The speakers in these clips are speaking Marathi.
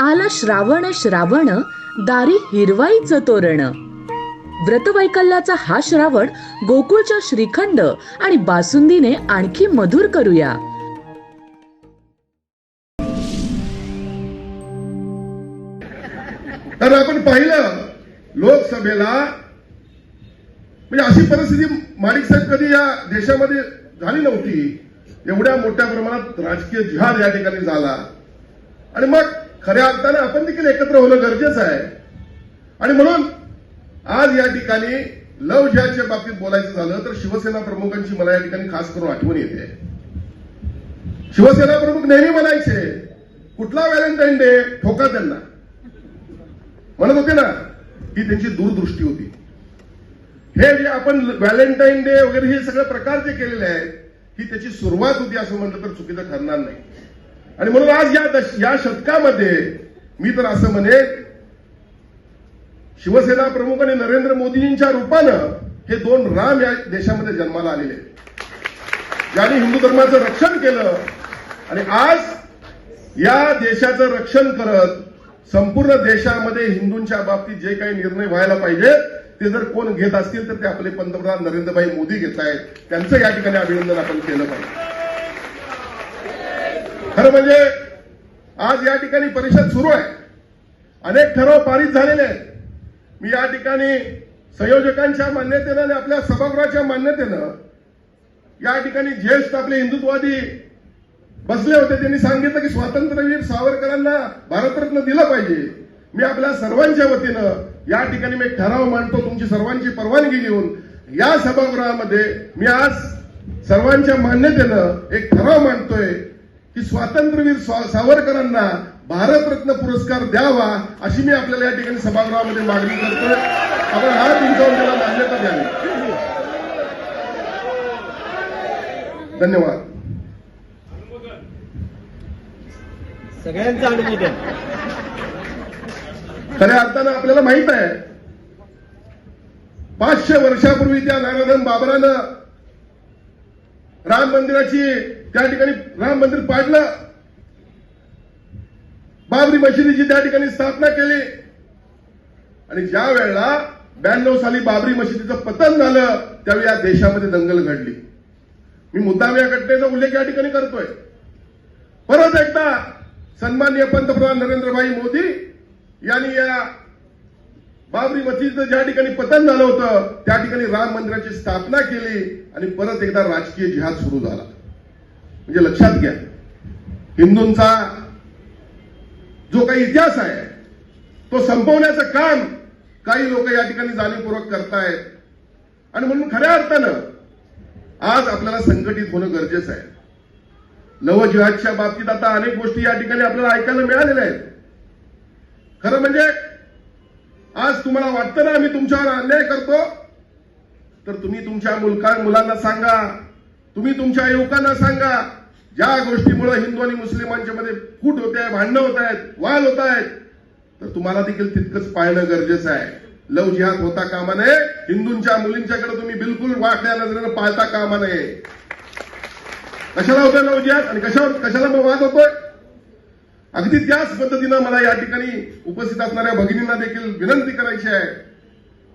आला श्रावण श्रावण दारी हिरवाईचं तोरण. व्रतवैकल्याचा हा श्रावण गोकुळच्या श्रीखंड आणि बासुंदीने आणखी मधुर करूया. तर आपण पाहिलं लोकसभेला म्हणजे अशी परिस्थिती माणिक साहेब कधी या देशामध्ये झाली नव्हती. एवढ्या मोठ्या प्रमाणात राजकीय जिहाद या ठिकाणी झाला आणि मग खऱ्या अर्थाने आपण देखील एकत्र होणं गरजेचं आहे. आणि म्हणून आज या ठिकाणी लव जिहादच्या बाबतीत बोलायचं झालं तर शिवसेना प्रमुखांची मला या ठिकाणी खास करून आठवण येते. शिवसेना प्रमुख नेहमी म्हणायचे कुठला व्हॅलेंटाईन डे ठोका त्यांना, म्हणत होते ना, ही त्यांची दूरदृष्टी होती. हे जे आपण व्हॅलेंटाईन डे वगैरे हे सगळे प्रकार जे केलेले आहेत ही त्याची सुरुवात होती असं म्हटलं तर चुकीचं ठरणार नाही. आणि म्हणून आज या शतकामध्ये मी तर असं म्हणेन शिवसेना प्रमुख आणि नरेंद्र मोदींच्या रूपानं हे दोन राम या देशामध्ये जन्माला आलेले आहेत, ज्यांनी हिंदू धर्माचं रक्षण केलं आणि आज या देशाचं रक्षण करत संपूर्ण देशामध्ये हिंदूंच्या बाबतीत जे काही निर्णय व्हायला पाहिजे ते जर कोण घेत असतील तर ते आपले पंतप्रधान नरेंद्रभाई मोदी घेत आहेत. त्यांचं या ठिकाणी अभिनंदन आपण केलं पाहिजे. खरं म्हणजे आज या ठिकाणी परिषद सुरू आहे, अनेक ठराव पारित झालेले आहेत. मी या ठिकाणी संयोजकांच्या मान्यतेनं आणि आपल्या सभागृहाच्या मान्यतेनं या ठिकाणी ज्येष्ठ आपले हिंदुत्ववादी बसले होते. त्यांनी सांगितलं की स्वातंत्र्यवीर सावरकरांना भारतरत्न दिलं पाहिजे. मी आपल्या सर्वांच्या वतीनं या ठिकाणी मी एक ठराव मांडतो, तुमची सर्वांची परवानगी घेऊन या सभागृहामध्ये मी आज सर्वांच्या मान्यतेनं एक ठराव मांडतोय की स्वातंत्र्यवीर सावरकरांना भारतरत्न पुरस्कार द्यावा अशी मी आपल्याला या ठिकाणी सभागृहामध्ये मागणी करतोय. आपण हा तुमच्यावर त्याला मान्यता द्यावी. धन्यवाद. सगळ्यांचा अनुमोदन. खऱ्या अर्थानं आपल्याला माहित आहे 500 वर्षापूर्वी त्या नारायण बाबरानं राम मंदिराची त्या ठिकाणी राम मंदिर पाडलं, बाबरी मशिदीची त्या ठिकाणी स्थापना केली आणि ज्या वेळेला 92 साली बाबरी मशिदीचं पतन झालं त्यावेळी या देशामध्ये दंगल घडली. मी मुद्दाम या घटनेचा उल्लेख या ठिकाणी करतोय. परत एकदा सन्माननीय पंतप्रधान नरेंद्रभाई मोदी यांनी या बाबरी मशिदीचं ज्या ठिकाणी पतन झालं होतं त्या ठिकाणी राम मंदिराची स्थापना केली आणि परत एकदा राजकीय जिहाद सुरू झाला. म्हणजे लक्षात घ्या, हिंदूंचा जो काही इतिहास आहे तो संपवण्याचं काम काही लोक या ठिकाणी जाणीवपूर्वक करतायत. आणि म्हणून खऱ्या अर्थानं आज आपल्याला संघटित होणं गरजेचं आहे. लव जिहादच्या बाबतीत आता अनेक गोष्टी या ठिकाणी आपल्याला ऐकायला मिळालेल्या आहेत. खरं म्हणजे आज तुम्हाला वाटतं ना आम्ही तुमच्यावर अन्याय करतो, तर तुम्ही तुमच्या मुलांना सांगा, तुम्ही तुमच्या युवकांना सांगा ज्या गोष्टीमुळे हिंदू आणि मुस्लिमांच्या मध्ये फूट होते, भांडणं होत आहेत, वाद होत आहेत, तर तुम्हाला देखील तितकंच पाळणं गरजेचं आहे. लव जिहाद होता कामा नये. हिंदूंच्या मुलींच्याकडे तुम्ही बिलकुल वाकड्या नजरेनं पाळता कामा नये. कशाला होतोय लव जिहाद आणि कशाला मग वाद होतोय? अगदी त्याच पद्धतीनं मला या ठिकाणी उपस्थित असणाऱ्या भगिनींना देखील विनंती करायची आहे.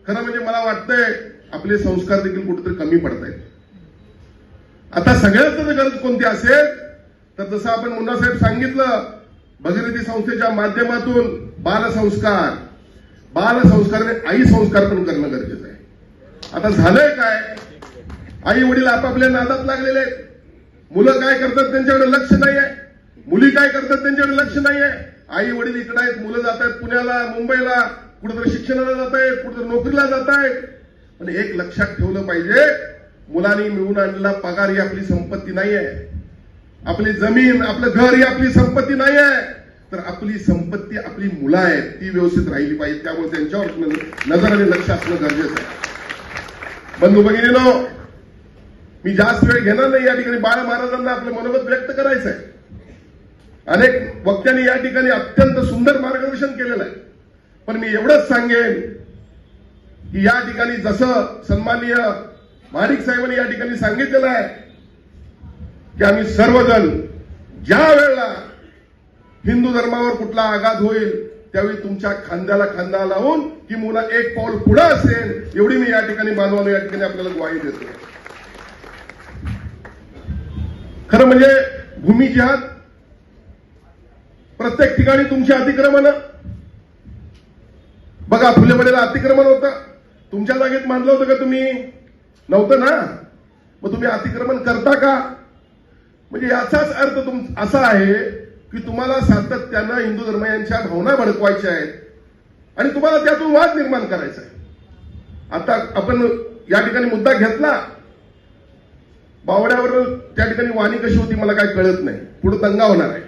खरं म्हणजे मला वाटतंय आपले संस्कार देखील कुठेतरी कमी पडत आहेत. आता सगळ्यात जर गरज कोणती असेल तर जसं आपण मुन्नासाहेब सांगितलं, भगीरथी संस्थेच्या माध्यमातून बालसंस्कार आई संस्कार पण करणं गरजेचं आहे. आता झालंय काय, आई वडील आपापल्या नादात लागलेले आहेत. मुलं काय करतात त्यांच्याकडे लक्ष नाही आहे, मुली काय करतात त्यांच्याकडे लक्ष नाही आहे. आई वडील इकडे आहेत, मुलं जात आहेत पुण्याला, मुंबईला, कुठेतरी शिक्षणाला जात आहेत, कुठेतरी नोकरीला जात आहेत. पण एक लक्षात ठेवलं पाहिजे, मुलांनी मिळून आणलेला पगार ही आपली संपत्ती नाही आहे. आपली जमीन, आपलं घर ही आपली संपत्ती नाही आहे. तर आपली संपत्ती आपली मुलं आहेत, ती व्यवस्थित राहिली पाहिजे. त्यामुळे त्यांच्यावर नजर आणि लक्ष असणं गरजेचं आहे. बंधू भगिनीनो, मी जास्त वेळ घेणार नाही. या ठिकाणी बाळ महाराजांना आपलं मनोगत व्यक्त करायचं आहे. अनेक वक्त्यांनी या ठिकाणी अत्यंत सुंदर मार्गदर्शन केलेलं आहे. पण मी एवढंच सांगेन की या ठिकाणी जसं सन्माननीय माणिक साहेबांनी या ठिकाणी सांगितलेलं आहे की आम्ही सर्वजण ज्या वेळेला हिंदू धर्मावर कुठला आघात होईल त्यावेळी तुमच्या खांद्याला खांदा लावून की मुला एक पाऊल पुढे असेल एवढी मी या ठिकाणी बांधवानो या ठिकाणी आपल्याला ग्वाही देतो. खरं म्हणजे भूमी जिहाद प्रत्येक ठिकाणी तुमची अतिक्रमण बघा. फुलेवाडीला अतिक्रमण होतं, तुमच्या जागेत मानलं होतं का तुम्ही? नव्हतं ना. मग तुम्ही अतिक्रमण करता का? म्हणजे याचाच अर्थ असा आहे की तुम्हाला सातत्यानं हिंदू धर्मियांच्या भावना भडकवायच्या आहेत आणि तुम्हाला त्यातून वाद निर्माण करायचा आहे. आता आपण या ठिकाणी मुद्दा घेतला बावड्यावर, त्या ठिकाणी वाणी कशी होती मला काय कळत नाही. पुढे दंगा होणार आहे.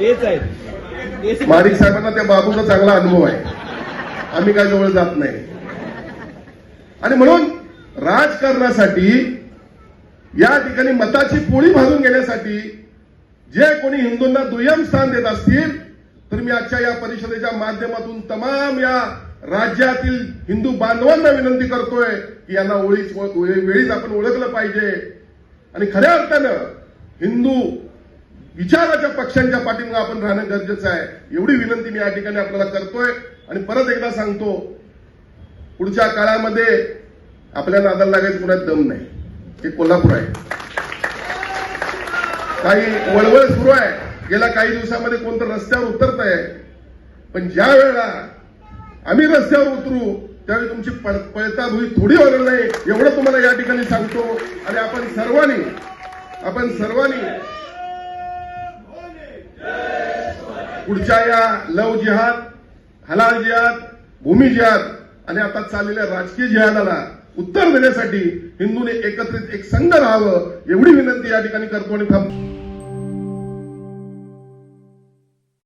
तेच आहेत. महाडिक साहेबांना त्या बाबूचा चांगला अनुभव आहे, आम्ही काय जवळ जात नाही. आणि म्हणून राजकारणासाठी या ठिकाणी मताची पोळी भाजून घेण्यासाठी जे कोणी हिंदूंना दुय्यम स्थान देत असतील तर मी आजच्या या परिषदेच्या माध्यमातून तमाम या राज्यातील हिंदू बांधवांना विनंती करतोय की यांना वेळीच आपण ओळखलं पाहिजे आणि खऱ्या अर्थानं हिंदू विचाराच्या पक्षांच्या पाठीमागे आपण राहणं गरजेचं आहे. एवढी विनंती मी या ठिकाणी आपल्याला करतोय. आणि परत एकदा सांगतो, पुढच्या काळामध्ये आपल्या नादाला लागायचं कुणात दम नाही. हे कोल्हापूर आहे. काही वळवळ सुरू आहे, गेल्या काही दिवसामध्ये कोणतं रस्त्यावर उतरत आहे, पण ज्या वेळेला आम्ही रस्त्यावर उतरू त्यावेळी तुमची पळता भुई थोडी होणार नाही एवढं तुम्हाला या ठिकाणी सांगतो. आणि आपण सर्वांनी पुढच्या या लव जिहाद, हलाल जिहाद, भूमी जिहाद आणि आता चाललेल्या राजकीय जिहादाला उत्तर देण्यासाठी हिंदूने एकत्रित एक संघ राहावं एवढी विनंती या ठिकाणी करतो आणि थांबतो.